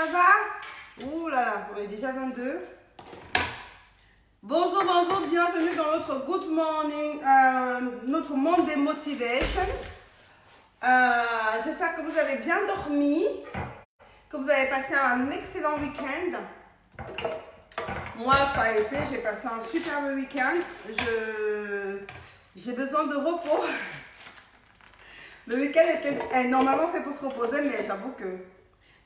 ça va? Ouh là là, on est déjà 22. Bonjour, bonjour, bienvenue dans notre Good Morning, notre Monday Motivation. J'espère que vous avez bien dormi, que vous avez passé un excellent week-end. Moi, ça a été, j'ai passé un superbe week-end. J'ai besoin de repos. Le week-end est normalement fait pour se reposer, mais j'avoue que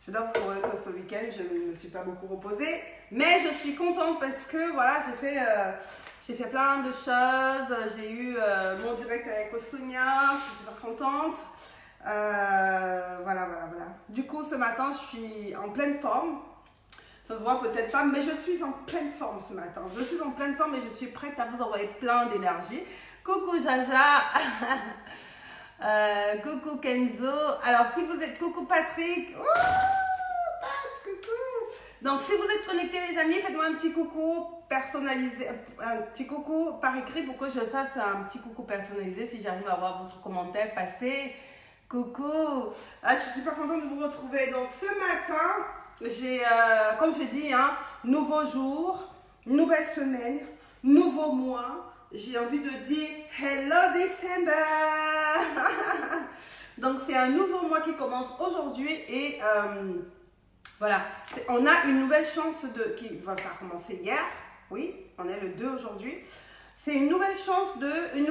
je dois vous avouer que ce week-end, je ne me suis pas beaucoup reposée. Mais je suis contente parce que voilà, j'ai fait plein de choses. J'ai eu mon direct avec Osonia, je suis super contente. Voilà. Du coup, ce matin, je suis en pleine forme. Ça se voit peut-être pas, mais je suis en pleine forme ce matin. Je suis en pleine forme et je suis prête à vous envoyer plein d'énergie. Coucou Jaja. Coucou Kenzo. Alors si vous êtes, coucou Patrick. Oh, Pat, coucou. Donc si vous êtes connectés les amis, faites-moi un petit coucou personnalisé, un petit coucou par écrit pour que je fasse un petit coucou personnalisé si j'arrive à voir votre commentaire passer. Coucou. Je suis super contente de vous retrouver. Donc ce matin, j'ai, comme je dis, nouveau jour, nouvelle semaine, nouveau mois. J'ai envie de dire Hello December. Donc c'est un nouveau mois qui commence aujourd'hui et voilà, on a une nouvelle chance qui va commencer hier. Oui, on est le 2 aujourd'hui. C'est une nouvelle chance une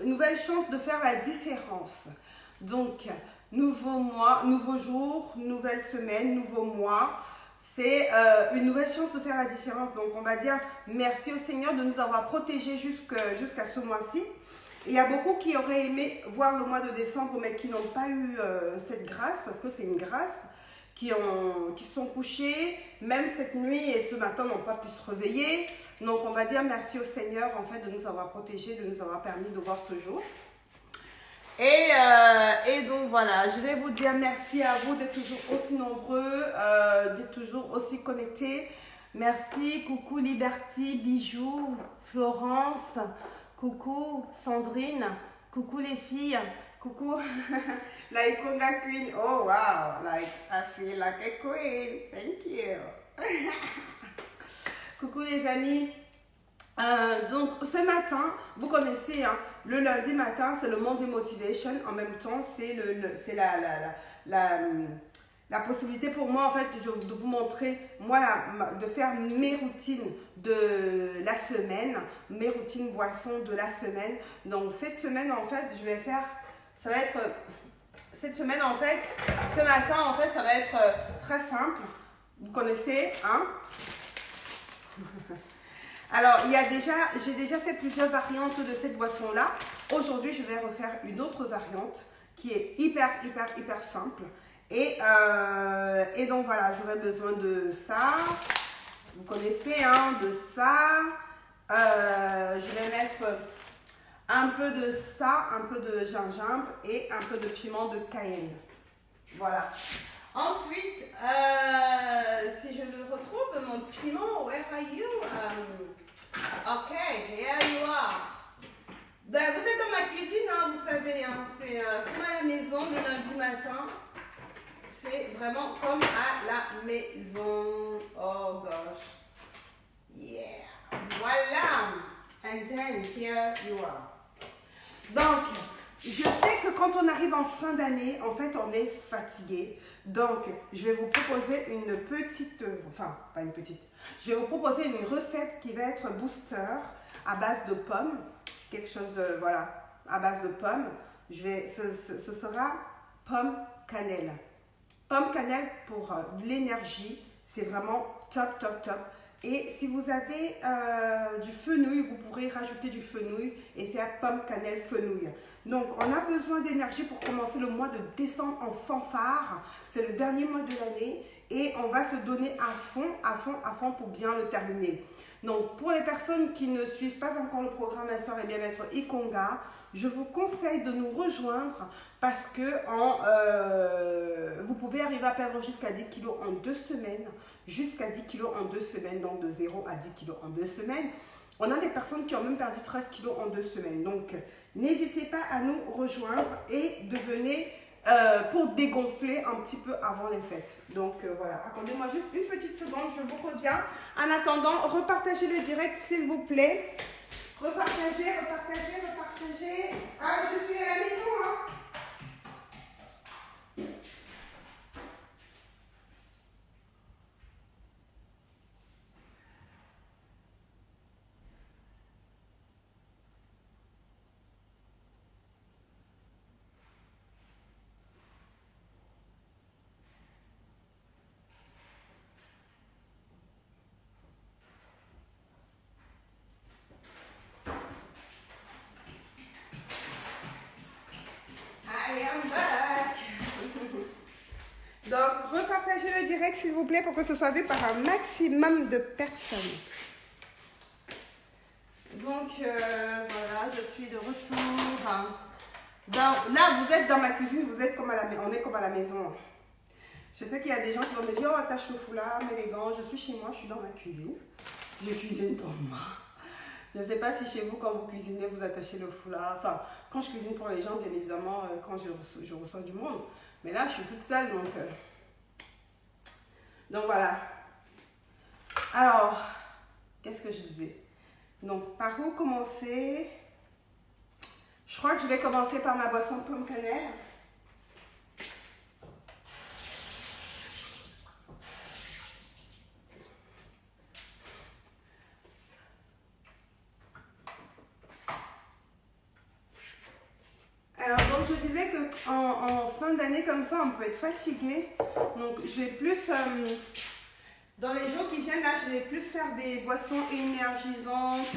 nouvelle chance de faire la différence. Donc nouveau mois, nouveau jour, nouvelle semaine, nouveau mois. C'est une nouvelle chance de faire la différence. Donc, on va dire merci au Seigneur de nous avoir protégés jusqu'à ce mois-ci. Il y a beaucoup qui auraient aimé voir le mois de décembre, mais qui n'ont pas eu cette grâce, parce que c'est une grâce, qui se sont couchés, même cette nuit et ce matin, n'ont pas pu se réveiller. Donc, on va dire merci au Seigneur, en fait, de nous avoir protégés, de nous avoir permis de voir ce jour. Et donc voilà, je vais vous dire merci à vous d'être toujours aussi nombreux, d'être toujours aussi connectés. Merci, coucou Liberty, Bijoux, Florence, coucou Sandrine, coucou les filles, coucou la Ikonga Queen. Oh wow, like I feel like a queen, thank you. Coucou les amis. Donc ce matin, vous connaissez, le lundi matin, c'est le Monday Motivation. En même temps, c'est la possibilité pour moi, en fait, de vous montrer, moi, de faire mes routines de la semaine, mes routines boissons de la semaine. Donc cette semaine, en fait, cette semaine, en fait, ce matin, en fait, ça va être très simple. Vous connaissez, Alors, j'ai déjà fait plusieurs variantes de cette boisson-là. Aujourd'hui, je vais refaire une autre variante qui est hyper simple. Et donc, voilà, j'aurai besoin de ça. Vous connaissez, de ça. Je vais mettre un peu de ça, un peu de gingembre et un peu de piment de Cayenne. Voilà. Ensuite, si je le retrouve, mon piment, where are you? Ok, here you are. Ben, vous êtes dans ma cuisine, vous savez, c'est comme à la maison le lundi matin. C'est vraiment comme à la maison. Oh gosh. Yeah. Voilà. And then here you are. Donc, je sais que quand on arrive en fin d'année, en fait, on est fatigué. Donc, je vais vous proposer une petite, pas une petite, je vais vous proposer une recette qui va être booster à base de pommes. C'est quelque chose, à base de pommes. Ce sera pomme cannelle. Pomme cannelle pour de l'énergie, c'est vraiment top. Et si vous avez du fenouil, vous pourrez rajouter du fenouil et faire pomme cannelle fenouil. Donc, on a besoin d'énergie pour commencer le mois de décembre en fanfare. C'est le dernier mois de l'année et on va se donner à fond pour bien le terminer. Donc, pour les personnes qui ne suivent pas encore le programme Asseoir et Bien-être Ikonga, je vous conseille de nous rejoindre parce que vous pouvez arriver à perdre jusqu'à 10 kilos en 2 semaines. Jusqu'à 10 kilos en 2 semaines, donc de 0 à 10 kilos en 2 semaines. On a des personnes qui ont même perdu 13 kilos en 2 semaines. Donc, n'hésitez pas à nous rejoindre et devenez pour dégonfler un petit peu avant les fêtes. Donc voilà, accordez-moi juste une petite seconde, je vous reviens. En attendant, repartagez le direct s'il vous plaît. Repartagez, repartagez, repartagez. Ah, je suis à la maison, hein. I am back. Donc, repartagez le direct s'il vous plaît pour que ce soit vu par un maximum de personnes. Donc, voilà, je suis de retour. Là, vous êtes dans ma cuisine, vous êtes comme on est comme à la maison. Je sais qu'il y a des gens qui vont me dire, oh, attache le foulard, mets les gants. Je suis chez moi, je suis dans ma cuisine. Je cuisine pour moi. Je ne sais pas si chez vous, quand vous cuisinez, vous attachez le foulard. Enfin, quand je cuisine pour les gens, bien évidemment, quand je reçois du monde. Mais là, je suis toute seule, donc voilà. Alors, qu'est-ce que je disais? Donc, par où commencer? Je crois que je vais commencer par ma boisson pomme cannelle. Alors, donc je disais qu'en fin d'année comme ça, on peut être fatigué. Donc, je vais plus, dans les jours qui viennent, là, je vais plus faire des boissons énergisantes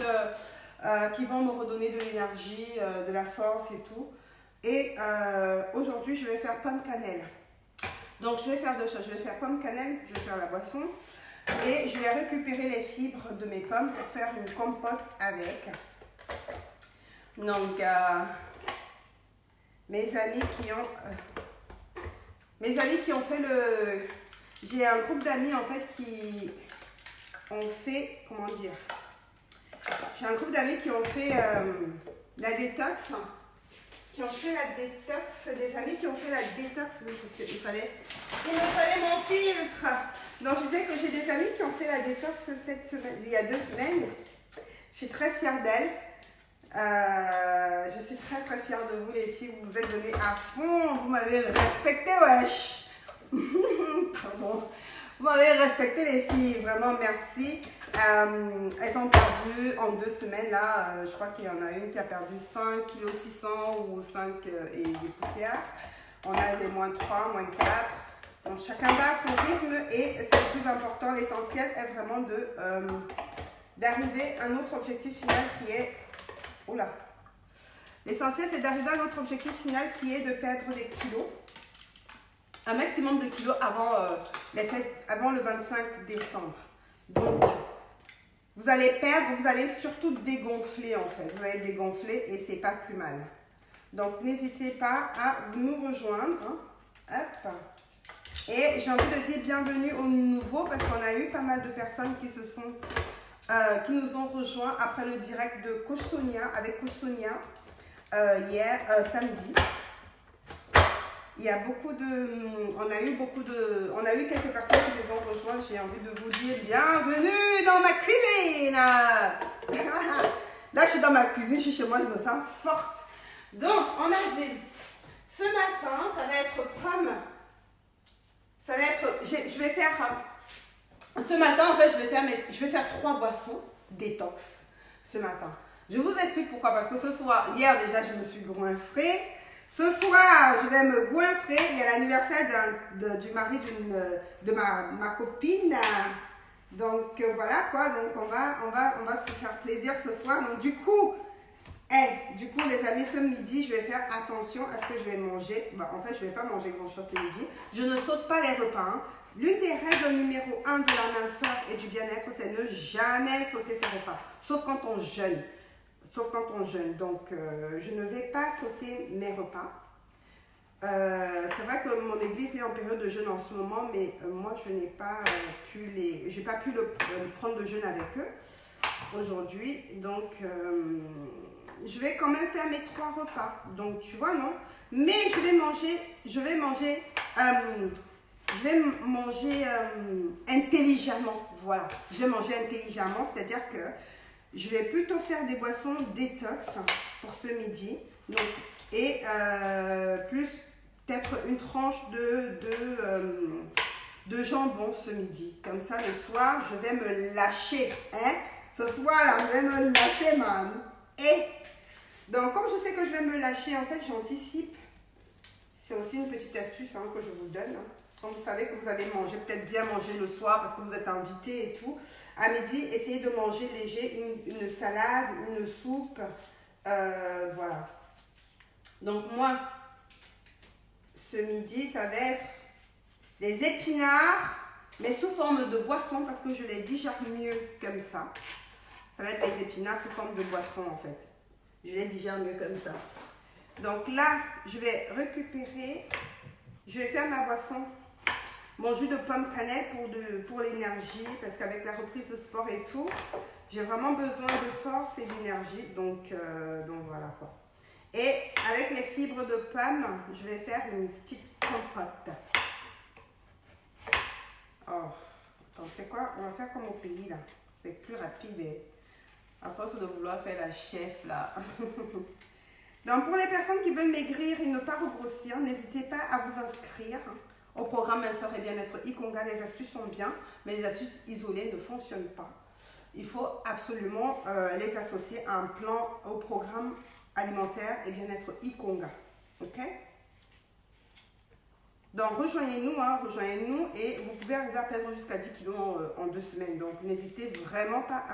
qui vont me redonner de l'énergie, de la force et tout. Et aujourd'hui, je vais faire pomme cannelle. Donc, je vais faire deux choses. Je vais faire pomme cannelle, je vais faire la boisson. Et je vais récupérer les fibres de mes pommes pour faire une compote avec. Donc, mes amis qui ont fait le... J'ai un groupe d'amis en fait qui ont fait... Comment dire? J'ai un groupe d'amis qui ont fait la détox. Qui ont fait la détox. Des amis qui ont fait la détox. Oui, parce qu'il me fallait mon filtre. Donc je disais que j'ai des amis qui ont fait la détox cette semaine, il y a 2 semaines. Je suis très fière d'elles. Je suis très très fière de vous les filles, vous vous êtes données à fond, vous m'avez respecté, wesh. Pardon. Vous m'avez respecté les filles, vraiment merci. Elles ont perdu en 2 semaines là, je crois qu'il y en a une qui a perdu 5 kg 600 ou 5 et des poussières. On a des -3, -4. Donc chacun va à son rythme et c'est le plus important, l'essentiel est vraiment d'arriver à notre objectif final qui est... Oula. L'essentiel, c'est d'arriver à notre objectif final qui est de perdre des kilos. Un maximum de kilos avant les fêtes, avant le 25 décembre. Donc, vous allez perdre, vous allez surtout dégonfler en fait. Vous allez dégonfler et c'est pas plus mal. Donc, n'hésitez pas à nous rejoindre. Hop. Et j'ai envie de dire bienvenue aux nouveaux parce qu'on a eu pas mal de personnes qui se sont... qui nous ont rejoints après le direct de Coach Sonia, avec Coach Sonia, hier, samedi. Il y a beaucoup de... On a eu quelques personnes qui nous ont rejoints. J'ai envie de vous dire bienvenue dans ma cuisine. Là, je suis dans ma cuisine, je suis chez moi, je me sens forte. Donc, on a dit, ce matin, ça va être pomme. Ça va être... Je vais faire... Ce matin, en fait, je vais faire 3 boissons détox ce matin. Je vous explique pourquoi. Parce que ce soir, hier déjà, je me suis goinfrée. Ce soir, je vais me goinfrer. Il y a l'anniversaire du mari de ma copine. Donc, voilà quoi. Donc, on va se faire plaisir ce soir. Donc, du coup, les amis, ce midi, je vais faire attention à ce que je vais manger. Bon, en fait, je ne vais pas manger grand-chose ce midi. Je ne saute pas les repas. Hein. L'une des règles numéro 1 de la minceur et du bien-être, c'est ne jamais sauter ses repas. Sauf quand on jeûne. Donc, je ne vais pas sauter mes repas. C'est vrai que mon église est en période de jeûne en ce moment, mais moi, je n'ai pas pu prendre de jeûne avec eux aujourd'hui. Donc, je vais quand même faire mes 3 repas. Donc, tu vois, non? Mais je vais manger intelligemment. Voilà, je vais manger intelligemment, c'est-à-dire que je vais plutôt faire des boissons détox pour ce midi. Donc, et plus peut-être une tranche de jambon ce midi. Comme ça, le soir, je vais me lâcher. Hein? Ce soir-là, je vais me lâcher, man. Et donc, comme je sais que je vais me lâcher, en fait, j'anticipe. C'est aussi une petite astuce hein, que je vous donne. Hein. Quand vous savez que vous allez manger, peut-être bien manger le soir parce que vous êtes invité et tout. À midi, essayez de manger léger, une salade, une soupe. Voilà. Donc, moi, ce midi, ça va être des épinards, mais sous forme de boisson parce que je les digère mieux comme ça. Ça va être les épinards sous forme de boisson en fait. Je les digère mieux comme ça. Donc là, je vais récupérer, je vais faire ma boisson, mon jus de pomme cannelle pour l'énergie parce qu'avec la reprise de sport et tout, j'ai vraiment besoin de force et d'énergie. Donc voilà quoi. Et avec les fibres de pomme, je vais faire une petite compote. Oh, tu sais quoi? On va faire comme au pays là. C'est plus rapide et à force de vouloir faire la chef là. Donc pour les personnes qui veulent maigrir et ne pas regrossir, n'hésitez pas à vous inscrire au programme Un Sort et Bien-être Ikonga. Les astuces sont bien, mais les astuces isolées ne fonctionnent pas. Il faut absolument les associer à un plan, au programme alimentaire et bien-être Ikonga. Ok? Donc rejoignez-nous, hein, rejoignez-nous et vous pouvez arriver à perdre jusqu'à 10 kilos en 2 semaines. Donc n'hésitez vraiment pas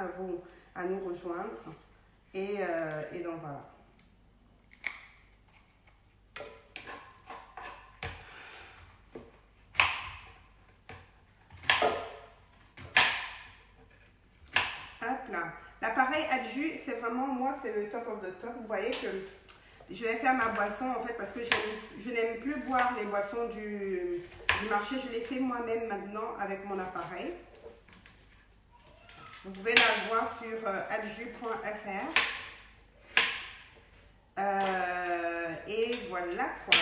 à nous rejoindre. Et donc voilà. Hop là. L'appareil Adju, c'est vraiment, moi, c'est le top of the top. Vous voyez que je vais faire ma boisson en fait parce que je n'aime plus boire les boissons du marché. Je les fais moi-même maintenant avec mon appareil. Vous pouvez la voir sur adju.fr. Et voilà quoi.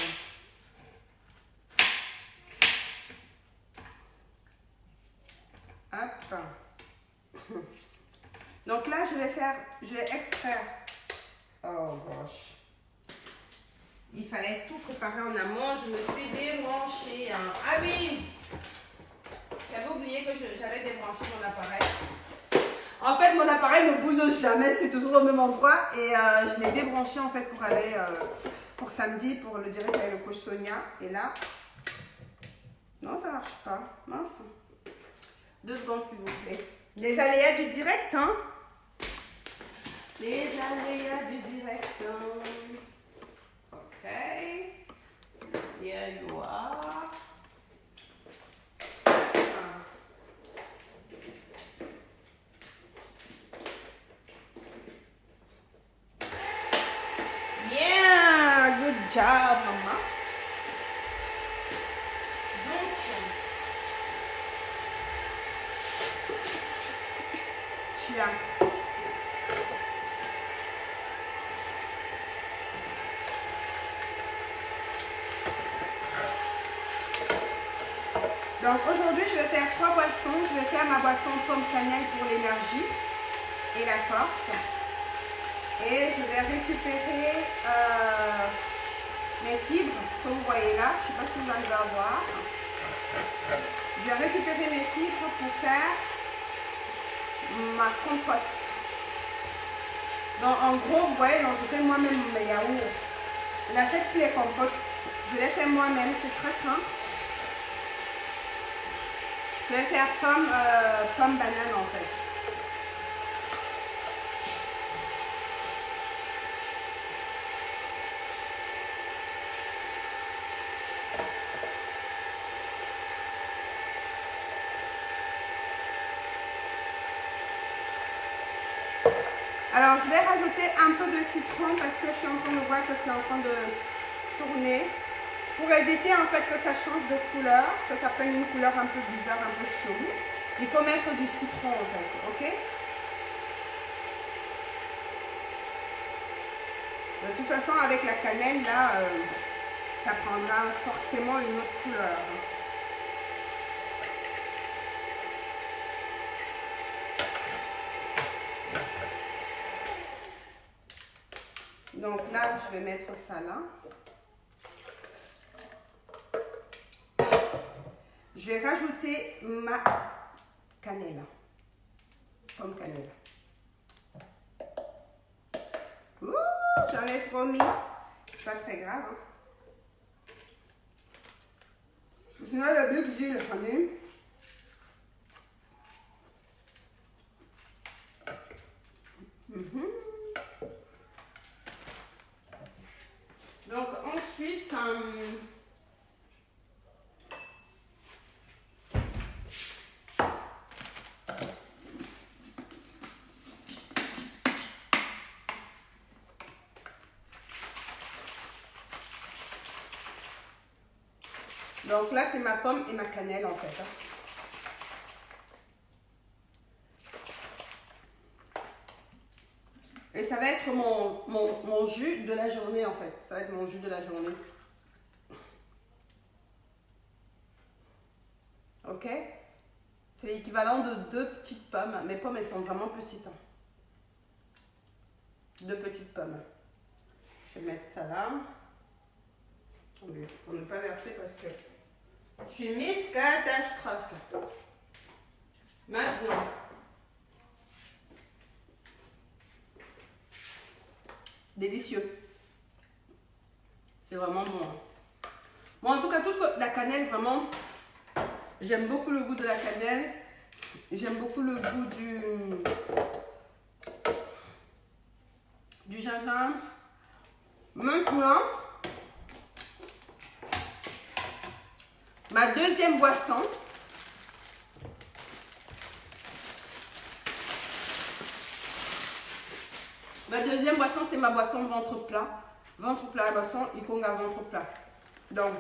Hop. Donc là, je vais extraire. Oh gosh. Il fallait tout préparer en amont. Je me suis débranchée. Hein. Ah oui! J'avais oublié que j'avais débranché mon appareil. En fait, mon appareil ne bouge jamais. C'est toujours au même endroit. Et je l'ai débranché en fait pour aller pour samedi, pour le direct avec le coach Sonia. Et là, non, ça marche pas. Mince. 2 secondes, s'il vous plaît. Les aléas du direct, hein? Les aléas du direct. Ok. Here you are. Yeah, good job, maman. Donc, je suis là. Donc aujourd'hui, je vais faire 3 boissons. Je vais faire ma boisson pomme cannelle pour l'énergie et la force. Et je vais récupérer mes fibres que vous voyez là. Je ne sais pas si vous arrivez à voir. Je vais récupérer mes fibres pour faire ma compote. Donc en gros, vous voyez, donc, je fais moi-même mes yaourts. Je n'achète plus les compotes. Je les fais moi-même. C'est très simple. Je vais faire pomme banane en fait. Alors je vais rajouter un peu de citron parce que je suis en train de voir que c'est en train de tourner. Pour éviter en fait que ça change de couleur, que ça prenne une couleur un peu bizarre, un peu chaude, il faut mettre du citron en fait, ok? De toute façon, avec la cannelle, là, ça prendra forcément une autre couleur. Donc là, je vais mettre ça là. Je vais rajouter ma cannelle. Comme cannelle. Ouh, j'en ai trop mis. C'est pas très grave. Hein. Sinon, le but que j'ai le prenez. Donc ensuite, donc là c'est ma pomme et ma cannelle en fait. Hein. Et ça va être mon jus de la journée en fait. Ça va être mon jus de la journée. Ok? C'est l'équivalent de 2 petites pommes. Mes pommes elles sont vraiment petites. Hein. 2 petites pommes. Je vais mettre ça là. Pour ne pas verser parce que je suis Miss Catastrophe. Maintenant. Délicieux. C'est vraiment bon. Moi, en tout cas, tout ce que la cannelle, vraiment, j'aime beaucoup le goût de la cannelle. J'aime beaucoup le goût du gingembre. Maintenant, ma deuxième boisson. Ma deuxième boisson, c'est ma boisson ventre plat. Ventre plat, boisson Ikonga ventre plat. Donc,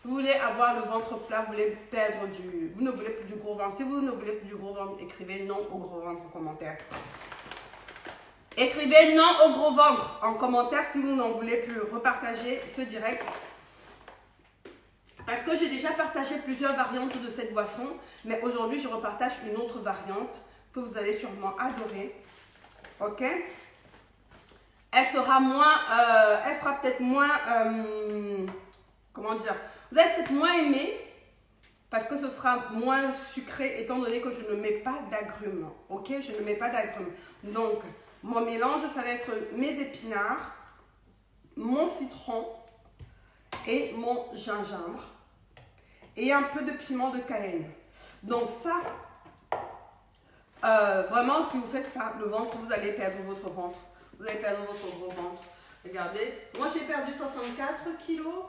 vous voulez avoir le ventre plat, vous voulez perdre vous ne voulez plus du gros ventre. Si vous ne voulez plus du gros ventre, écrivez non au gros ventre en commentaire. Écrivez non au gros ventre en commentaire si vous n'en voulez plus. Repartagez ce direct. Parce que j'ai déjà partagé plusieurs variantes de cette boisson. Mais aujourd'hui, je repartage une autre variante que vous allez sûrement adorer. Ok? Elle sera peut-être moins, comment dire, vous allez peut-être moins aimer parce que ce sera moins sucré étant donné que je ne mets pas d'agrumes. Ok? Je ne mets pas d'agrumes. Donc, mon mélange, ça va être mes épinards, mon citron et mon gingembre et un peu de piment de Cayenne. Donc ça, vraiment, si vous faites ça, le ventre, vous allez perdre votre ventre. Vous allez perdre votre gros ventre. Regardez, moi j'ai perdu 64 kilos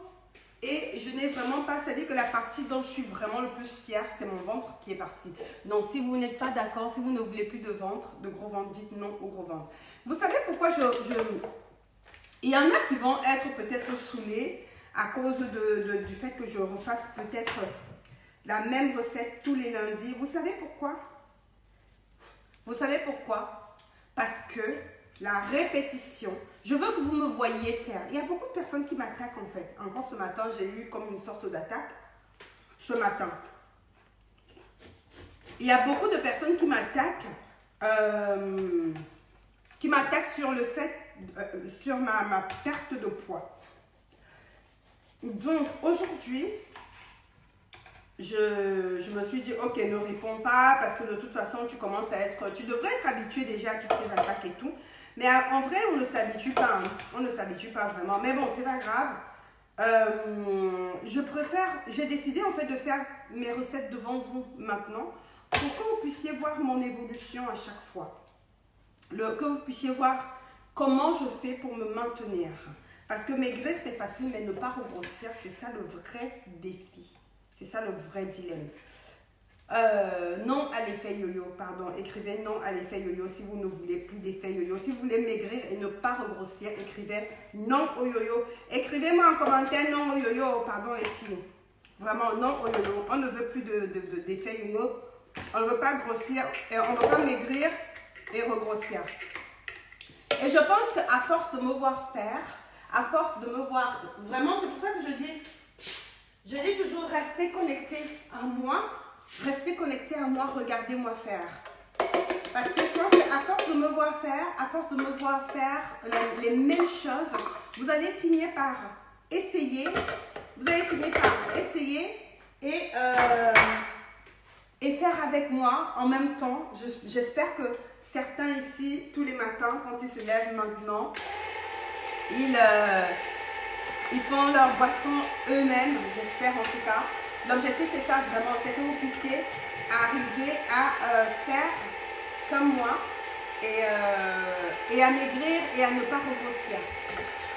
et je n'ai vraiment pas, c'est-à-dire que la partie dont je suis vraiment le plus fière, c'est mon ventre qui est parti. Donc si vous n'êtes pas d'accord, si vous ne voulez plus de ventre, de gros ventre, dites non au gros ventre. Vous savez pourquoi il y en a qui vont être peut-être saoulés à cause du fait que je refasse peut-être la même recette tous les lundis. Vous savez pourquoi? Vous savez pourquoi? Parce que la répétition, je veux que vous me voyiez faire. Il y a beaucoup de personnes qui m'attaquent en fait. Encore ce matin, j'ai eu comme une sorte d'attaque. Ce matin. Il y a beaucoup de personnes qui m'attaquent. Sur le fait, sur ma perte de poids. Donc aujourd'hui, je me suis dit, ok, ne réponds pas parce que de toute façon, tu devrais être habitué déjà à toutes ces attaques et tout. Mais en vrai, on ne s'habitue pas. Hein. On ne s'habitue pas vraiment. Mais bon, c'est pas grave. J'ai décidé en fait de faire mes recettes devant vous maintenant pour que vous puissiez voir mon évolution à chaque fois. Que vous puissiez voir comment je fais pour me maintenir. Parce que maigrir, c'est facile, mais ne pas regrossir, c'est ça le vrai défi. C'est ça le vrai dilemme. Non à l'effet yo-yo, pardon. Écrivez non à l'effet yo-yo si vous ne voulez plus d'effet yo-yo. Si vous voulez maigrir et ne pas regrossir, écrivez non au yo-yo. Écrivez-moi en commentaire non au yo-yo, pardon les filles. Vraiment non au yo-yo. On ne veut plus d'effet yo-yo. On ne veut pas grossir, et on ne veut pas maigrir et regrossir. Et je pense qu'à force de me voir faire, à force de me voir, vraiment, c'est pour ça que je dis toujours restez connecté à moi, regardez-moi faire. Parce que je pense qu'à force de me voir faire, les mêmes choses, vous allez finir par essayer, et faire avec moi en même temps. J'espère que certains ici, tous les matins, quand ils se lèvent maintenant, ils font leur boisson eux-mêmes, j'espère en tout cas. L'objectif c'est ça vraiment, c'est que vous puissiez arriver à faire comme moi et à maigrir et à ne pas regrossir.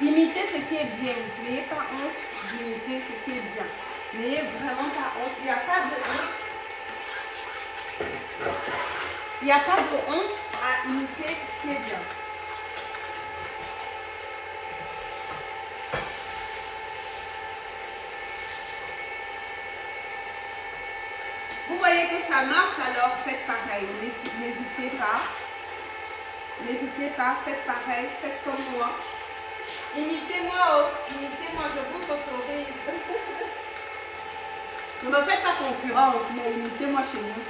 Imitez ce qui est bien, n'ayez pas honte d'imiter ce qui est bien. N'ayez vraiment pas honte, il n'y a pas de honte. Il n'y a pas de honte à imiter ce qui est bien. Vous voyez que ça marche, alors faites pareil. N'hésitez pas. N'hésitez pas, faites pareil, faites comme moi. Imitez-moi, je vous autorise. Ne me faites pas concurrence, mais imitez-moi chez vous.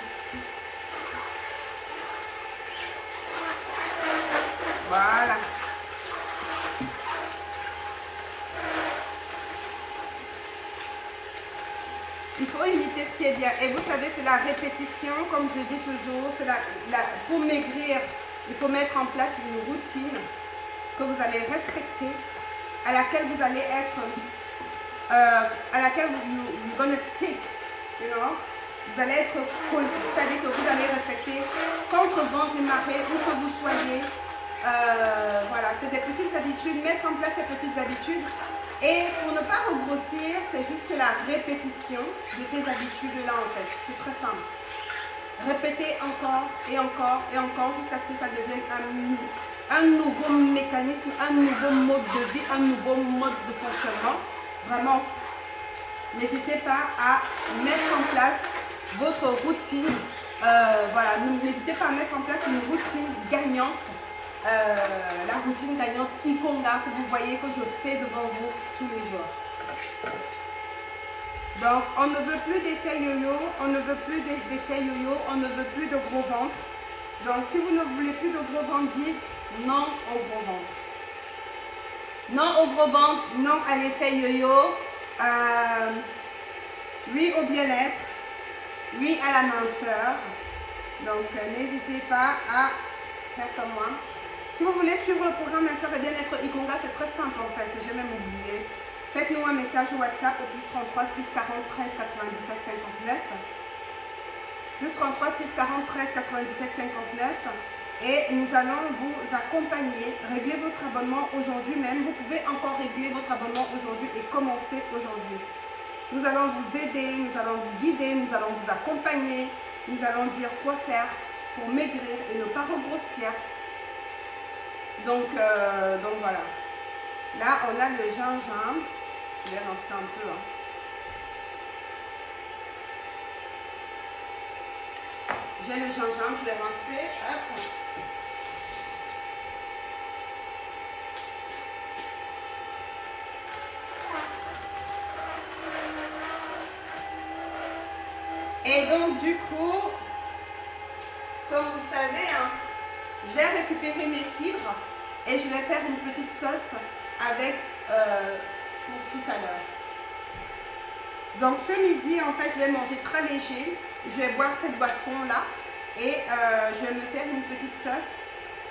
Voilà. Il faut imiter ce qui est bien. Et vous savez, c'est la répétition, comme je dis toujours. Pour maigrir, il faut mettre en place une routine que vous allez respecter, à laquelle vous allez être, à laquelle you're gonna stick, you know. Vous allez être cool, c'est-à-dire que vous allez respecter contre vents et marées, où que vous soyez. Voilà, c'est des petites habitudes, mettre en place ces petites habitudes. Et pour ne pas regrossir, c'est juste la répétition de ces habitudes-là en fait. C'est très simple. Répétez encore et encore et encore jusqu'à ce que ça devienne un nouveau mécanisme, un nouveau mode de vie, un nouveau mode de fonctionnement. Vraiment, n'hésitez pas à mettre en place votre routine. Voilà, n'hésitez pas à mettre en place une routine gagnante. La routine gagnante Ikonga que vous voyez que je fais devant vous tous les jours. Donc, on ne veut plus d'effets yo-yo, on ne veut plus d'effets yo-yo, on ne veut plus de gros ventre. Donc, si vous ne voulez plus de gros ventre, dites non au gros ventre. Non au gros ventre, non à l'effet yo-yo, oui au bien-être, oui à la minceur. Donc, n'hésitez pas à faire comme moi. Si vous voulez suivre le programme Minceur et Bien-être Ikonga, c'est très simple en fait, j'ai même oublié. Faites-nous un message WhatsApp au plus 33 640 13 97 59. Plus 33 640 13 97 59. Et nous allons vous accompagner. Réglez votre abonnement aujourd'hui même. Vous pouvez encore régler votre abonnement aujourd'hui et commencer aujourd'hui. Nous allons vous aider, nous allons vous guider, nous allons vous accompagner. Nous allons dire quoi faire pour maigrir et ne pas regrossir. Donc voilà. Là, on a le gingembre. Je vais lancer un peu. J'ai le gingembre, je vais lancer. Hop. Et donc, du coup, comme vous savez, je vais récupérer mes fibres et je vais faire une petite sauce avec pour tout à l'heure. Donc ce midi, en fait, je vais manger très léger. Je vais boire cette boisson-là et je vais me faire une petite sauce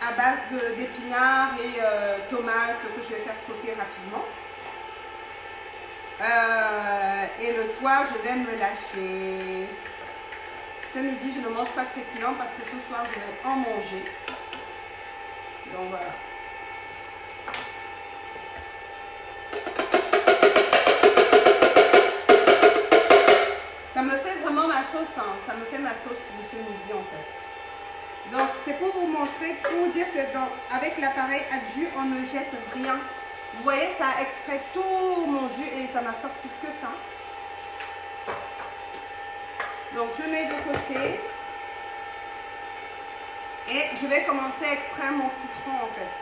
à base d'épinards et tomates que je vais faire sauter rapidement. Et le soir, je vais me lâcher. Ce midi, je ne mange pas de féculents parce que ce soir, je vais en manger. Donc voilà. Ça me fait vraiment ma sauce, ça me fait ma sauce de ce midi en fait. Donc c'est pour vous montrer, pour dire que avec l'appareil à jus, on ne jette rien. Vous voyez, ça a extrait tout mon jus et ça m'a sorti que ça. Donc je mets de côté. Et je vais commencer à extraire mon citron en fait.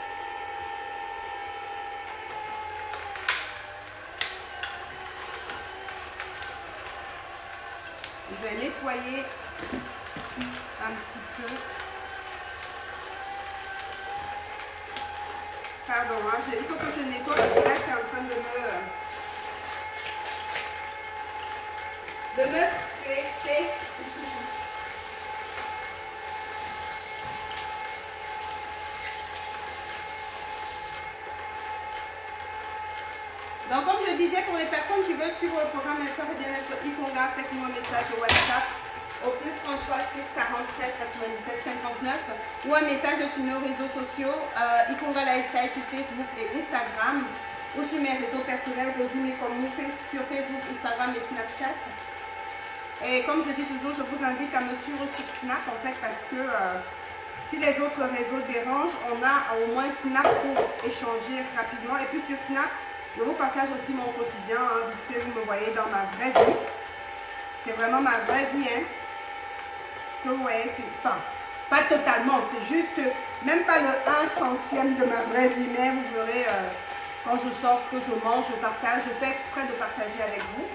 Je vais nettoyer un petit peu. Pardon, hein, il faut que je nettoie parce que là c'est en train de me stresser. Donc comme je disais, pour les personnes qui veulent suivre le programme Sport et Bien-être Ikonga, faites-moi un message au WhatsApp au plus 33 6 43 97 59 ou un message sur nos réseaux sociaux Ikonga Lifestyle sur Facebook et Instagram ou sur mes réseaux personnels résumés comme nous sur Facebook, Instagram et Snapchat. Et comme je dis toujours, je vous invite à me suivre sur Snap en fait parce que si les autres réseaux dérangent, on a au moins Snap pour échanger rapidement. Et puis sur Snap, je vous partage aussi mon quotidien. Hein. Vite fait, vous me voyez dans ma vraie vie. C'est vraiment ma vraie vie. Hein. Ce que vous voyez, c'est enfin, pas totalement. C'est juste, même pas le 1 centième de ma vraie vie. Mais vous verrez, quand je sors, ce que je mange, je partage. Je fais exprès de partager avec vous.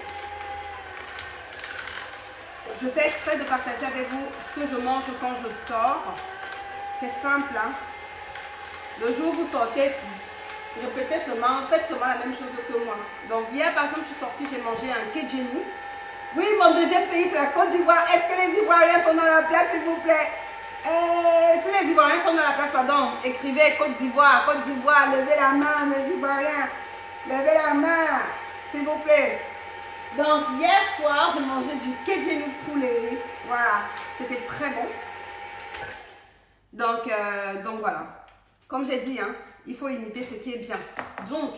Je fais exprès de partager avec vous ce que je mange quand je sors. C'est simple. Hein. Le jour où vous sortez, répétez seulement, faites seulement la même chose que moi. Donc hier par exemple je suis sortie, j'ai mangé un kedjeni. Oui, mon deuxième pays c'est la Côte d'Ivoire. Est-ce que les Ivoiriens sont dans la place s'il vous plaît? Si les Ivoiriens sont dans la place, pardon, écrivez Côte d'Ivoire, Côte d'Ivoire, levez la main mes Ivoiriens. Levez la main s'il vous plaît. Donc hier soir j'ai mangé du kedjeni poulet. Voilà, c'était très bon. Donc voilà. Comme j'ai dit, hein, il faut imiter ce qui est bien. Donc,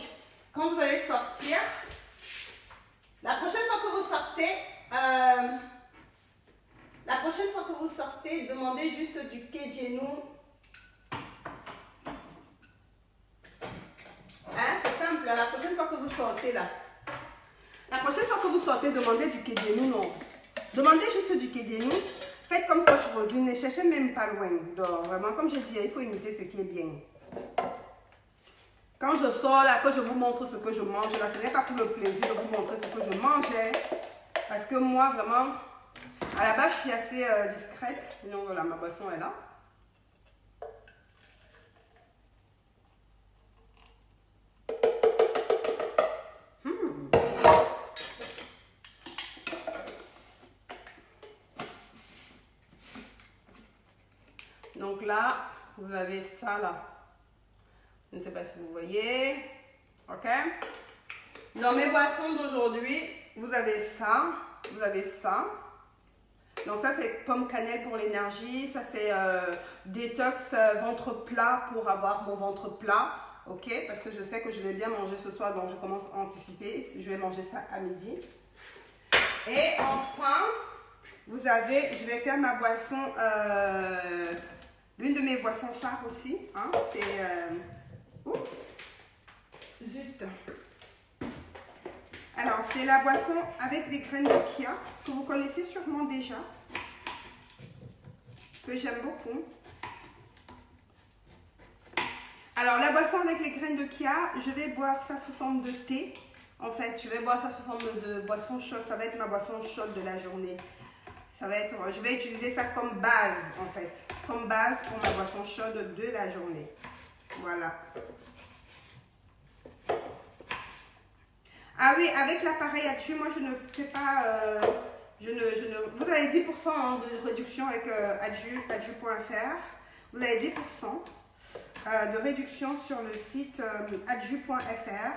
quand vous allez sortir, la prochaine fois que vous sortez, demandez juste du kedjeni. Hein, c'est simple, la prochaine fois que vous sortez là. La prochaine fois que vous sortez, demandez du kedjeni, non. Demandez juste du kedjeni. Faites comme Coach Rosine, ne cherchez même pas loin. Donc, vraiment, comme je dis, il faut imiter ce qui est bien. Quand je sors là, que je vous montre ce que je mange, là, ce n'est pas pour le plaisir de vous montrer ce que je mangeais. Parce que moi, vraiment, à la base, je suis assez discrète. Donc voilà, ma boisson est là. Donc là, vous avez ça là. Je ne sais pas si vous voyez. Ok. Dans mes boissons d'aujourd'hui, vous avez ça. Vous avez ça. Donc ça, c'est pomme cannelle pour l'énergie. Ça, c'est détox ventre plat pour avoir mon ventre plat. Ok. Parce que je sais que je vais bien manger ce soir. Donc je commence à anticiper. Je vais manger ça à midi. Et enfin, vous avez, je vais faire ma boisson... l'une de mes boissons phares aussi, hein, c'est... oups, zut. Alors, c'est la boisson avec des graines de chia, que vous connaissez sûrement déjà, que j'aime beaucoup. Alors, la boisson avec les graines de chia, je vais boire ça sous forme de thé. En fait, je vais boire ça sous forme de boisson chaude, ça va être ma boisson chaude de la journée. Ça va être, je vais utiliser ça comme base en fait, comme base pour ma boisson chaude de la journée. Voilà. Ah oui, avec l'appareil à dessus, moi je ne fais pas, vous avez 10% hein, de réduction avec adju.fr. Vous avez 10% de réduction sur le site adju.fr.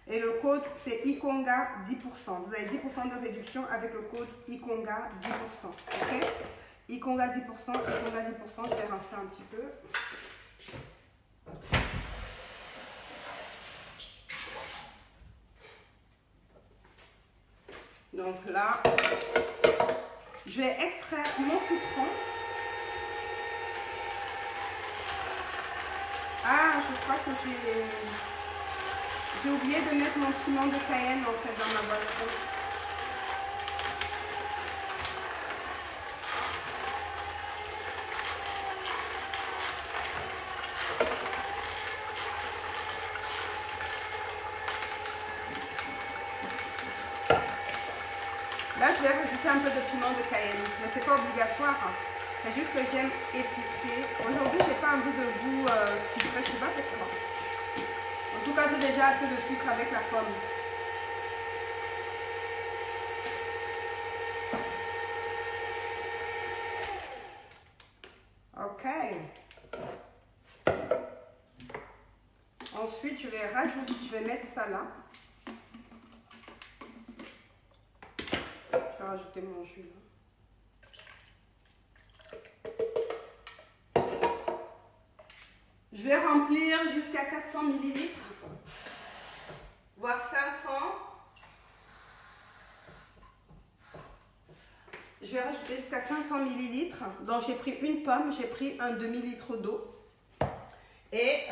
Et le code, c'est Ikonga 10%. Vous avez 10% de réduction avec le code Ikonga 10%. Ok? Ikonga 10%, Ikonga 10%. Je vais rincer un petit peu. Donc là, je vais extraire mon citron. Ah, je crois que j'ai oublié de mettre mon piment de Cayenne en fait dans ma boisson. Là, je vais rajouter rajouter un peu de piment de Cayenne. Mais c'est pas obligatoire. Hein. C'est juste que j'aime épicé. Aujourd'hui, j'ai pas envie de goût sucré. Je sais pas pourquoi. En tout cas, j'ai déjà assez de sucre avec la pomme. Ok. Ensuite, je vais rajouter, je vais mettre ça là. Je vais rajouter mon jus là. Je vais remplir jusqu'à 400 ml, voire 500. Je vais rajouter jusqu'à 500 ml. Donc j'ai pris une pomme, j'ai pris un demi-litre d'eau. Et,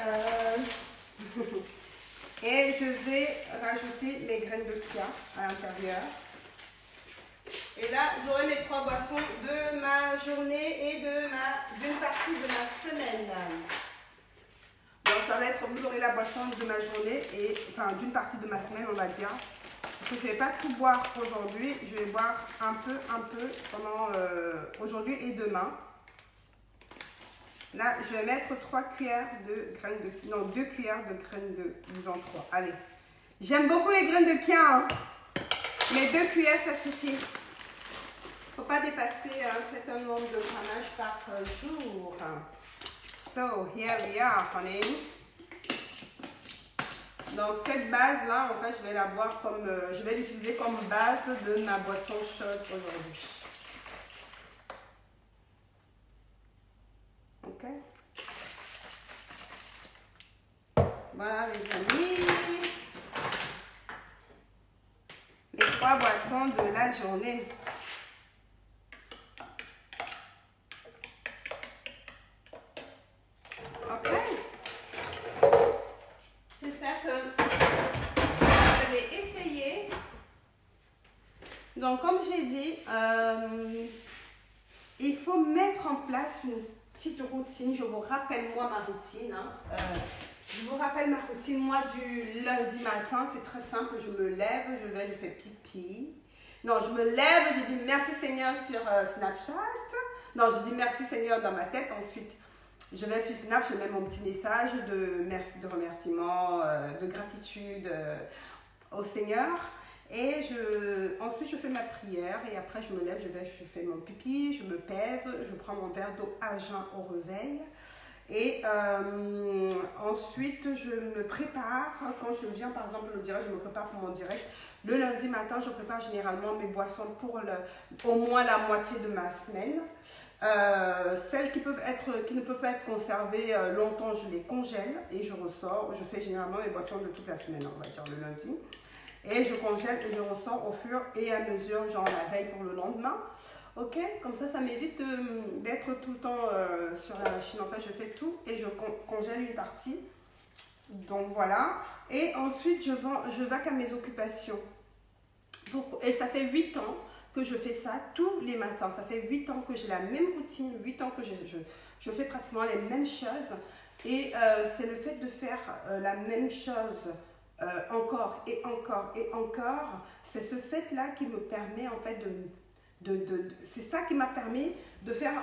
et je vais rajouter mes graines de chia à l'intérieur. Et là, j'aurai mes 3 boissons de ma journée et d'une partie de ma semaine. Donc ça va être, vous aurez la boisson de ma journée et enfin d'une partie de ma semaine, on va dire. Parce que je ne vais pas tout boire aujourd'hui, je vais boire un peu pendant aujourd'hui et demain. Là, je vais mettre 3 cuillères de graines de... Non, 2 cuillères de graines de... Disons 3. Allez. J'aime beaucoup les graines de chia. Hein. Mais 2 cuillères, ça suffit. Il ne faut pas dépasser un certain nombre de grammages par jour. So, here we are, honey. Donc, cette base-là, en fait, je vais la boire comme... je vais l'utiliser comme base de ma boisson chaude aujourd'hui. Ok. Voilà les amis. Les 3 boissons de la journée. Ok. J'espère que vous allez essayer. Donc comme j'ai dit, il faut mettre en place une petite routine. Je vous rappelle moi ma routine. Hein. Je vous rappelle ma routine moi du lundi matin. C'est très simple. Je me lève, je fais pipi. Non, je me lève, je dis merci Seigneur sur Snapchat. Non, je dis merci Seigneur dans ma tête. Ensuite, je vais sur Snap, je mets mon petit message de merci, de remerciement, de gratitude au Seigneur. Et ensuite, je fais ma prière et après, je me lève, je fais mon pipi, je me pèse, je prends mon verre d'eau à jeun au réveil. Et ensuite, je me prépare. Quand je viens, par exemple, le direct, je me prépare pour mon direct. Le lundi matin, je prépare généralement mes boissons pour au moins la moitié de ma semaine. Celles qui ne peuvent pas être conservées longtemps, je les congèle et je ressors. Je fais généralement mes boissons de toute la semaine, on va dire le lundi. Et je congèle et je ressors au fur et à mesure, genre la veille pour le lendemain. Ok, comme ça m'évite d'être tout le temps sur la machine. En fait, je fais tout et je congèle une partie. Donc voilà. Et ensuite, je vaque à mes occupations. Et ça fait 8 ans que je fais ça tous les matins. Ça fait 8 ans que j'ai la même routine, 8 ans que je fais pratiquement les mêmes choses. Et c'est le fait de faire la même chose encore et encore et encore. C'est ce fait-là qui me permet en fait c'est ça qui m'a permis de faire,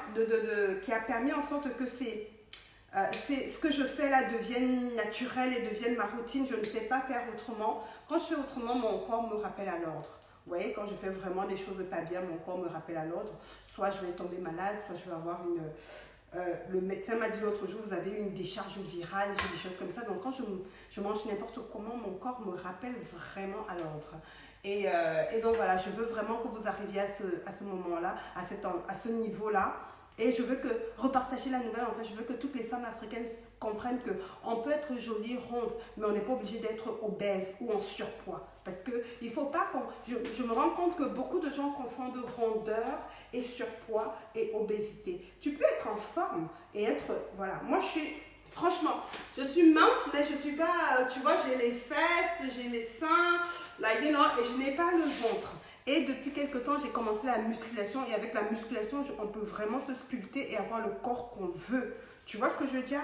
qui a permis en sorte que ce que je fais là devienne naturel et devienne ma routine. Je ne sais pas faire autrement. Quand je fais autrement, mon corps me rappelle à l'ordre. Vous voyez, quand je fais vraiment des choses pas bien, mon corps me rappelle à l'ordre. Soit je vais tomber malade, soit je vais avoir le médecin m'a dit l'autre jour, vous avez une décharge virale, j'ai des choses comme ça. Donc quand je mange n'importe comment, mon corps me rappelle vraiment à l'ordre. Et donc voilà, je veux vraiment que vous arriviez à ce moment-là, à ce niveau-là. Et je veux repartager la nouvelle, en fait, je veux que toutes les femmes africaines comprennent qu'on peut être jolie, ronde, mais on n'est pas obligé d'être obèse ou en surpoids. Parce qu'il ne faut pas je me rends compte que beaucoup de gens confondent rondeur et surpoids et obésité. Tu peux être en forme et être, voilà, moi franchement, je suis mince, mais je ne suis pas, tu vois, j'ai les fesses, j'ai les seins, là, et je n'ai pas le ventre. Et depuis quelques temps, j'ai commencé la musculation. Et avec la musculation, on peut vraiment se sculpter et avoir le corps qu'on veut. Tu vois ce que je veux dire?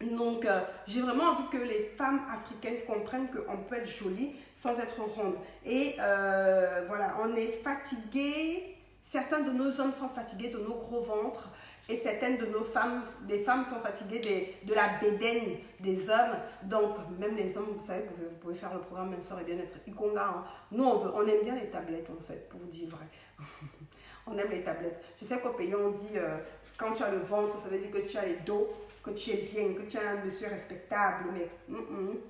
Donc, j'ai vraiment envie que les femmes africaines comprennent qu'on peut être jolie sans être ronde. Et voilà, on est fatigué. Certains de nos hommes sont fatigués de nos gros ventres. Et certaines de nos femmes, des femmes sont fatiguées de la bédaine des hommes. Donc, même les hommes, vous savez, vous pouvez faire le programme Minceur et Bien-être Ikonga. Hein. Nous, on aime bien les tablettes, en fait, pour vous dire vrai. On aime les tablettes. Je sais qu'au pays, on dit, quand tu as le ventre, ça veut dire que tu as les dos, que tu es bien, que tu es un monsieur respectable. Mais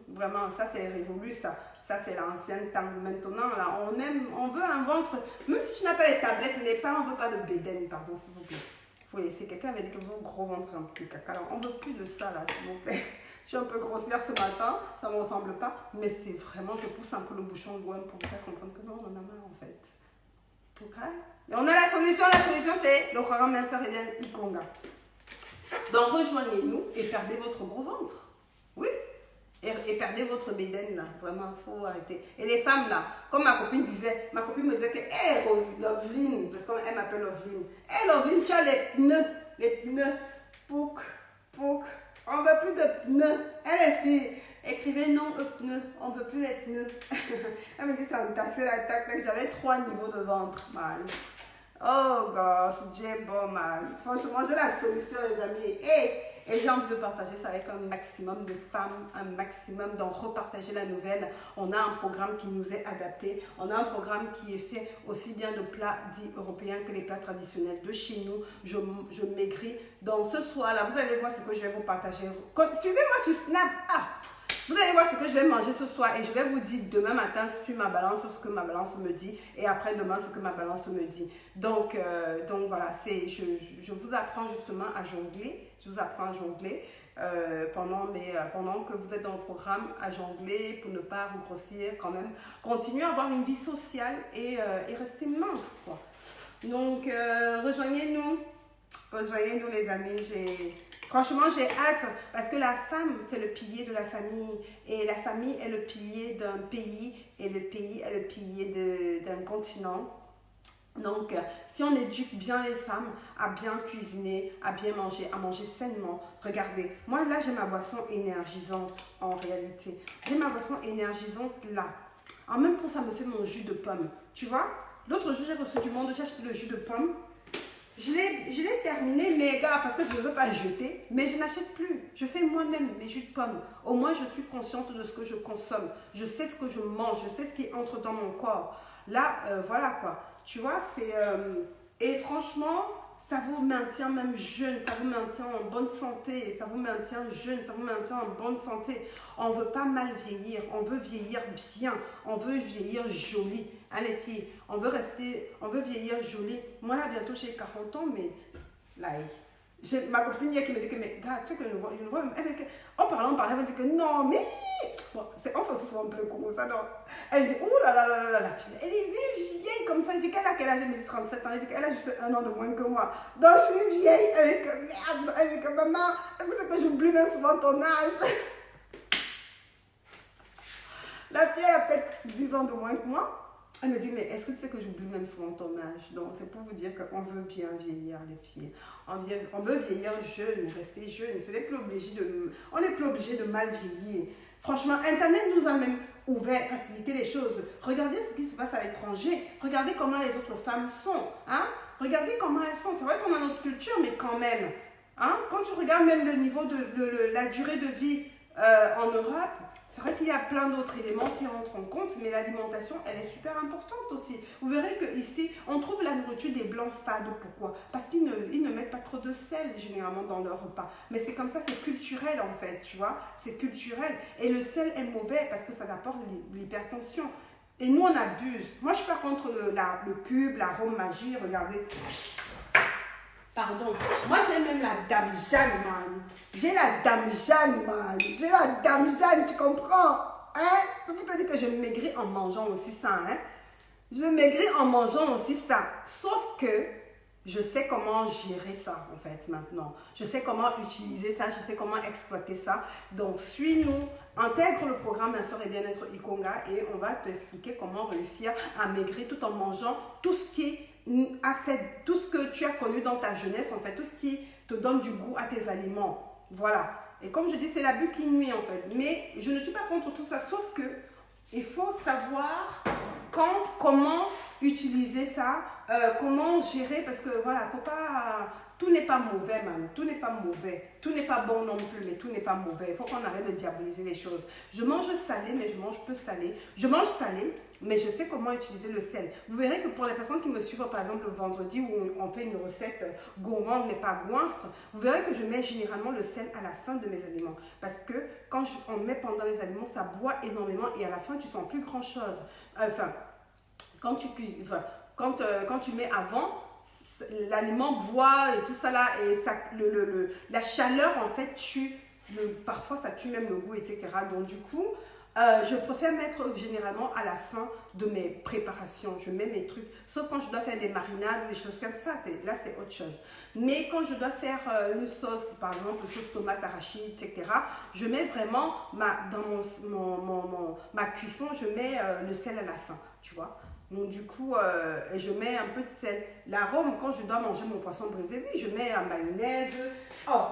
vraiment, ça, c'est révolu, ça. Ça, c'est l'ancien temps. Maintenant, là, on veut un ventre. Même si tu n'as pas les tablettes, on ne veut pas de bédaine, pardon, s'il vous plaît. Il faut laisser. Quelqu'un avait dit que vos gros ventre un petit caca. Alors, on ne veut plus de ça, là, s'il vous plaît. Je suis un peu grossière ce matin, ça ne me ressemble pas. Mais c'est vraiment, je pousse un peu le bouchon de douane pour vous faire comprendre que non, on en a marre, en fait. Ok? Et on a la solution c'est le programme Minceur et Bien Ikonga. Donc, rejoignez-nous et perdez votre gros ventre. Oui. Et perdez votre bédaine là, vraiment, il faut arrêter. Et les femmes là, comme ma copine me disait que, hé Loveline, parce qu'elle m'appelle Loveline, hé Loveline, tu as les pneus, pouc, on ne veut plus de pneus. Elle est fille, écrivez non pneus, on ne veut plus les pneus. Elle me dit, ça me cassait la tête, j'avais 3 niveaux de ventre, man. Oh gosh, Dieu est bon, man. Franchement, j'ai la solution, les amis. Et j'ai envie de partager ça avec un maximum de femmes, un maximum, d'en repartager la nouvelle. On a un programme qui nous est adapté. On a un programme qui est fait aussi bien de plats dits européens que les plats traditionnels de chez nous. Je maigris. Donc ce soir-là, vous allez voir ce que je vais vous partager. Suivez-moi sur Snap. Vous allez voir ce que je vais manger ce soir et je vais vous dire demain matin sur ma balance ce que ma balance me dit et après demain ce que ma balance me dit. Donc voilà, je vous apprends justement à jongler. Je vous apprends à jongler pendant que vous êtes dans le programme, à jongler pour ne pas regrossir quand même. Continuez à avoir une vie sociale et rester mince, quoi. Donc rejoignez-nous les amis. Franchement, j'ai hâte parce que la femme, c'est le pilier de la famille et la famille est le pilier d'un pays et le pays est le pilier d'un continent. Donc, si on éduque bien les femmes à bien cuisiner, à bien manger, à manger sainement, regardez, moi là, j'ai ma boisson énergisante en réalité. J'ai ma boisson énergisante là. En même temps, ça me fait mon jus de pomme. Tu vois, l'autre jour, j'ai reçu du monde, j'ai acheté le jus de pomme. Je l'ai terminé, mais gars, parce que je ne veux pas le jeter, mais je n'achète plus. Je fais moi-même mes jus de pomme. Au moins, je suis consciente de ce que je consomme. Je sais ce que je mange, je sais ce qui entre dans mon corps. Là, voilà quoi. Tu vois, c'est... et franchement, ça vous maintient même jeune, ça vous maintient en bonne santé, ça vous maintient jeune, ça vous maintient en bonne santé. On ne veut pas mal vieillir, on veut vieillir bien, on veut vieillir joli. Hein, les filles, on veut vieillir joli. Moi là, bientôt j'ai 40 ans, mais là, j'ai ma copine hier qui me dit que, mais gars, tu sais que je vois en parlant, elle me dit que non, mais bon, on fait souvent un peu comme ça, non. Elle dit, oh là là là là, la fille, elle est vieille comme ça. Je dis qu'elle a quel âge? Elle me dit 37 ans. Elle dit qu'elle a juste 1 an de moins que moi. Donc je suis vieille, avec merde, avec maman. Est-ce que c'est que j'oublie même souvent ton âge? La fille, elle a peut-être 10 ans de moins que moi. Elle me dit, mais est-ce que tu sais que j'oublie même souvent ton âge? Donc, c'est pour vous dire qu'on veut bien vieillir, les filles. On veut vieillir jeune, rester jeune. On n'est plus obligé de mal vieillir. Franchement, Internet nous a même facilité les choses. Regardez ce qui se passe à l'étranger. Regardez comment les autres femmes sont. Hein? Regardez comment elles sont. C'est vrai qu'on a notre culture, mais quand même. Hein? Quand tu regardes même le niveau de la durée de vie en Europe, c'est vrai qu'il y a plein d'autres éléments qui rentrent en compte, mais l'alimentation, elle est super importante aussi. Vous verrez qu'ici, on trouve la nourriture des blancs fades. Pourquoi? Parce qu'ils ne mettent pas trop de sel, généralement, dans leur repas. Mais c'est comme ça, c'est culturel, en fait, tu vois. C'est culturel. Et le sel est mauvais parce que ça apporte l'hypertension. Et nous, on abuse. Moi, je suis pas contre le cube, l'arôme magie, regardez. Pardon. Moi, j'ai même la Dame Jeanne, man. J'ai la Dame Jeanne, man. J'ai la Dame Jeanne, tu comprends? Hein? C'est pour te dire que je maigris en mangeant aussi ça, hein? Je maigris en mangeant aussi ça. Sauf que je sais comment gérer ça, en fait, maintenant. Je sais comment utiliser ça, je sais comment exploiter ça. Donc, suis-nous, intègre le programme Minceur et Bien-être Ikonga et on va t'expliquer comment réussir à maigrir tout en mangeant tout ce qui a fait, tout ce que tu as connu dans ta jeunesse, en fait, tout ce qui te donne du goût à tes aliments. Voilà. Et comme je dis, c'est l'abus qui nuit, en fait. Mais je ne suis pas contre tout ça, sauf que Il faut savoir quand, comment utiliser ça, comment gérer, parce que voilà, faut pas... Tout n'est pas mauvais, man. Tout n'est pas mauvais. Tout n'est pas bon non plus, mais tout n'est pas mauvais. Il faut qu'on arrête de diaboliser les choses. Je mange salé, mais je mange peu salé. Je mange salé, mais je sais comment utiliser le sel. Vous verrez que pour les personnes qui me suivent, par exemple, le vendredi où on fait une recette gourmande, mais pas goinfre, vous verrez que je mets généralement le sel à la fin de mes aliments. Parce que quand on met pendant les aliments, ça boit énormément et à la fin, tu sens plus grand-chose. Enfin, quand tu mets avant, l'aliment boit et tout ça là, et ça, la chaleur en fait tue, parfois ça tue même le goût, etc. Donc du coup, je préfère mettre généralement à la fin de mes préparations, je mets mes trucs, sauf quand je dois faire des marinades ou des choses comme ça, là c'est autre chose. Mais quand je dois faire une sauce, par exemple sauce tomate arachide, etc., je mets vraiment, dans ma cuisson, je mets le sel à la fin, tu vois. Donc du coup, je mets un peu de sel. L'arôme, quand je dois manger mon poisson brisé, oui, je mets la mayonnaise. Oh,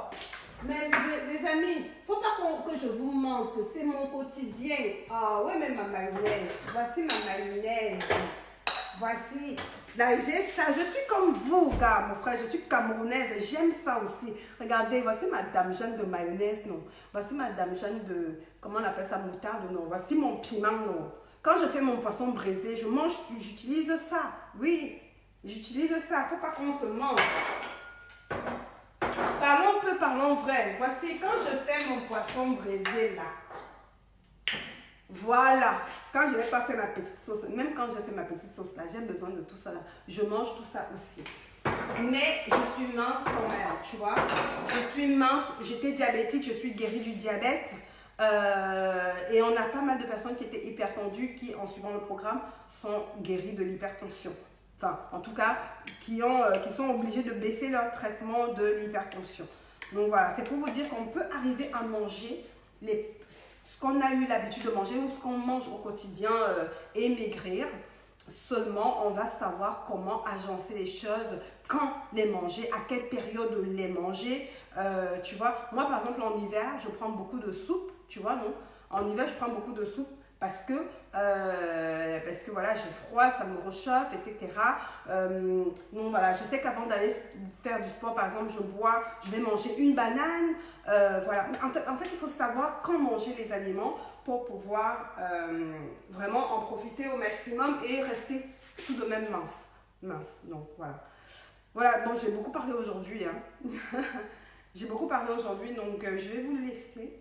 mais les amis, faut pas que je vous mente, c'est mon quotidien. Ah ouais, mais ma mayonnaise, voici ma mayonnaise. Voici, là j'ai ça, je suis comme vous, gars, mon frère, je suis camerounaise, j'aime ça aussi. Regardez, voici ma dame Jeanne de mayonnaise, non. Voici ma dame Jeanne de, comment on appelle ça, moutarde, non. Voici mon piment, non. Quand je fais mon poisson braisé, j'utilise ça. Oui, j'utilise ça. Il ne faut pas qu'on se mente. Parlons peu, parlons vrai. Voici quand je fais mon poisson braisé là. Voilà. Quand je n'ai pas fait ma petite sauce, même quand je fais ma petite sauce là, j'ai besoin de tout ça là. Je mange tout ça aussi. Mais je suis mince quand même, tu vois. Je suis mince, j'étais diabétique, je suis guérie du diabète. Et on a pas mal de personnes qui étaient hypertendues qui, en suivant le programme, sont guéries de l'hypertension. Enfin, en tout cas, qui sont obligées de baisser leur traitement de l'hypertension. Donc voilà, c'est pour vous dire qu'on peut arriver à manger ce qu'on a eu l'habitude de manger ou ce qu'on mange au quotidien et maigrir. Seulement, on va savoir comment agencer les choses, quand les manger, à quelle période les manger. Tu vois, moi par exemple en hiver, je prends beaucoup de soupe, tu vois, non? En hiver, je prends beaucoup de soupe parce que voilà, j'ai froid, ça me réchauffe, etc. Donc voilà, je sais qu'avant d'aller faire du sport, par exemple, je vais manger une banane. Voilà, en fait, il faut savoir quand manger les aliments pour pouvoir vraiment en profiter au maximum et rester tout de même mince. Donc voilà. Voilà, bon, j'ai beaucoup parlé aujourd'hui. Hein. J'ai beaucoup parlé aujourd'hui, donc je vais vous laisser.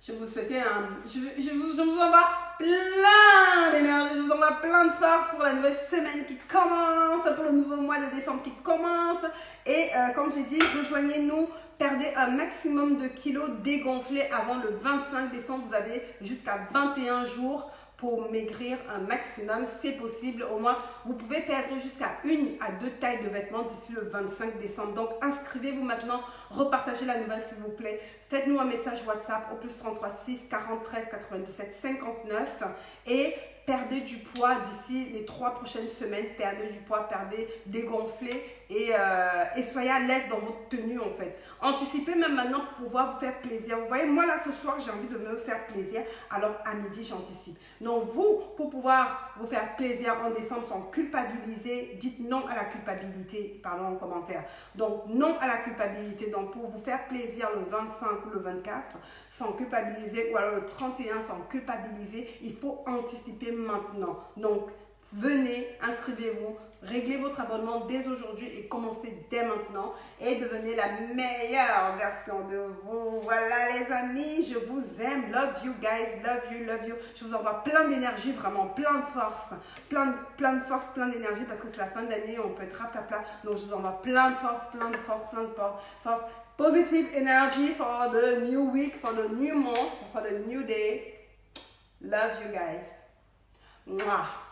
Je vous souhaite je vous envoie plein d'énergie, je vous envoie plein de force pour la nouvelle semaine qui commence, pour le nouveau mois de décembre qui commence. Et comme j'ai dit, rejoignez-nous, perdez un maximum de kilos, dégonflez avant le 25 décembre. Vous avez jusqu'à 21 jours pour maigrir un maximum, c'est possible. Au moins, vous pouvez perdre jusqu'à 1 à 2 tailles de vêtements d'ici le 25 décembre. Donc, inscrivez-vous maintenant, repartagez la nouvelle s'il vous plaît. Faites-nous un message WhatsApp au plus 33 6 43 97 59 et perdez du poids d'ici les 3 prochaines semaines. Perdez du poids, dégonflez et soyez à l'aise dans votre tenue en fait. Anticipez même maintenant pour pouvoir vous faire plaisir. Vous voyez, moi là ce soir j'ai envie de me faire plaisir, alors à midi j'anticipe. Donc vous, pour pouvoir vous faire plaisir en décembre sans culpabiliser, dites non à la culpabilité, parlons en commentaire. Donc non à la culpabilité, donc pour vous faire plaisir le 25 ou le 24 sans culpabiliser, ou alors le 31 sans culpabiliser, il faut anticiper maintenant. Donc venez, inscrivez-vous, réglez votre abonnement dès aujourd'hui et commencez dès maintenant et devenez la meilleure version de vous. Voilà les amis, je vous aime, love you guys, love you. Je vous envoie plein d'énergie, vraiment plein de force, plein de force, plein d'énergie parce que c'est la fin d'année, on peut être rapapla. Donc je vous envoie plein de force. Positive energy for the new week, for the new month, for the new day. Love you guys. Mwah.